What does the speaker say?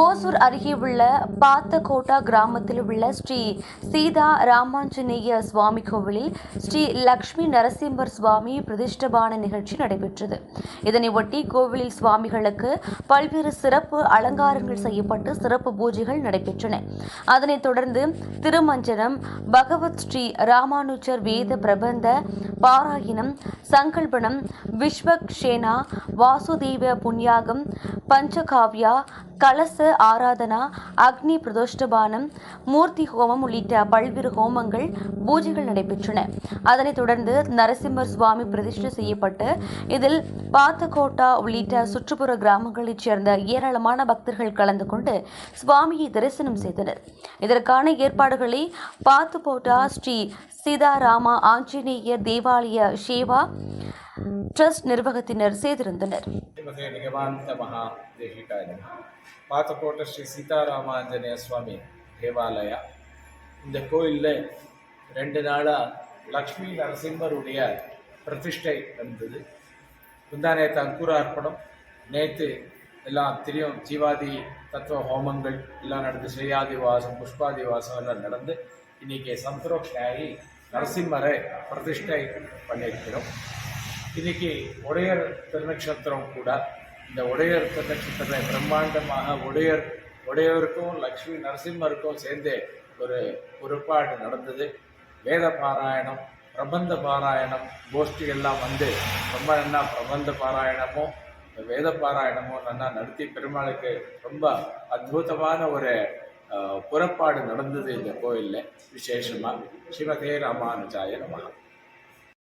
ஓசூர் அருகே உள்ள பாத்தகோட்டா கிராமத்தில் உள்ள ஸ்ரீ சீதா ராமாஞ்சநேய சுவாமி கோவிலில் ஸ்ரீ லட்சுமி நரசிம்மர் சுவாமி பிரதிஷ்டபான நிகழ்ச்சி நடைபெற்றது. இதனையொட்டி கோவிலில் சுவாமிகளுக்கு பல்வேறு சிறப்பு அலங்காரங்கள் செய்யப்பட்டு சிறப்பு பூஜைகள் நடைபெற்றன. அதனைத் தொடர்ந்து திருமஞ்சனம், பகவத் ஸ்ரீ ராமானுஜர் வேத பிரபந்த பாராயணம், சங்கல்பனம், விஸ்வக்ஷேனா, வாசுதேவ புண்ணியாகம், பஞ்சகாவ்யா, கலச ஆராதனா, அக்னி பிரதோஷ்டபானம், மூர்த்தி ஹோமம் உள்ளிட்ட பல்வேறு ஹோமங்கள், பூஜைகள் நடைபெற்றன. அதனைத் தொடர்ந்து நரசிம்மர் சுவாமி பிரதிஷ்டை செய்யப்பட்டு இதில் பாத்தகோட்டா உள்ளிட்ட சுற்றுப்புற கிராமங்களைச் சேர்ந்த ஏராளமான பக்தர்கள் கலந்து கொண்டு சுவாமியை தரிசனம் செய்தனர். இதற்கான ஏற்பாடுகளை பாத்துகோட்டா ஸ்ரீ சீதாராமா ஆஞ்சநேயர் தேவாலய சேவா ட்ரஸ்ட் நிர்வாகத்தினர் செய்திருந்தனர். பாத்தகோட்டை ஸ்ரீ சீதாராமாஞ்சநேய சுவாமி தேவாலயா. இந்த கோயிலில் 2 நாளாக லக்ஷ்மி நரசிம்மருடைய பிரதிஷ்டை இருந்தது. முந்தானேத்து அங்குரார்ப்பணம், நேற்று எல்லாம் தெரியும் ஜீவாதி தத்துவ ஹோமங்கள் எல்லாம் நடந்து, ஸ்ரீயாதிவாசம், புஷ்பாதிவாசம் எல்லாம் நடந்து இன்றைக்கி சந்தரோக்ஷாயி நரசிம்மரை பிரதிஷ்டை பண்ணியிருக்கிறோம். இன்றைக்கி உடையர் திருநட்சத்திரம் கூட. இந்த உடையர் திருநட்சத்திரம் பிரம்மாண்டமாக உடையவருக்கும் லக்ஷ்மி நரசிம்மருக்கும் சேர்ந்து ஒரு ஒருபாடு நடந்தது. வேத பாராயணம், பிரபந்த பாராயணம் கோஷ்டி எல்லாம் வந்து ரொம்ப நல்லா பிரபந்த பாராயணமும் வேத பாராயணமும் நல்லா நடத்தி பெருமாளுக்கு ரொம்ப அற்புதமான ஒரு புறப்பாடு நடந்தது இந்த கோயிலில். விசேஷமாக ஸ்ரீமதே ராமானுஜாய நமஹ.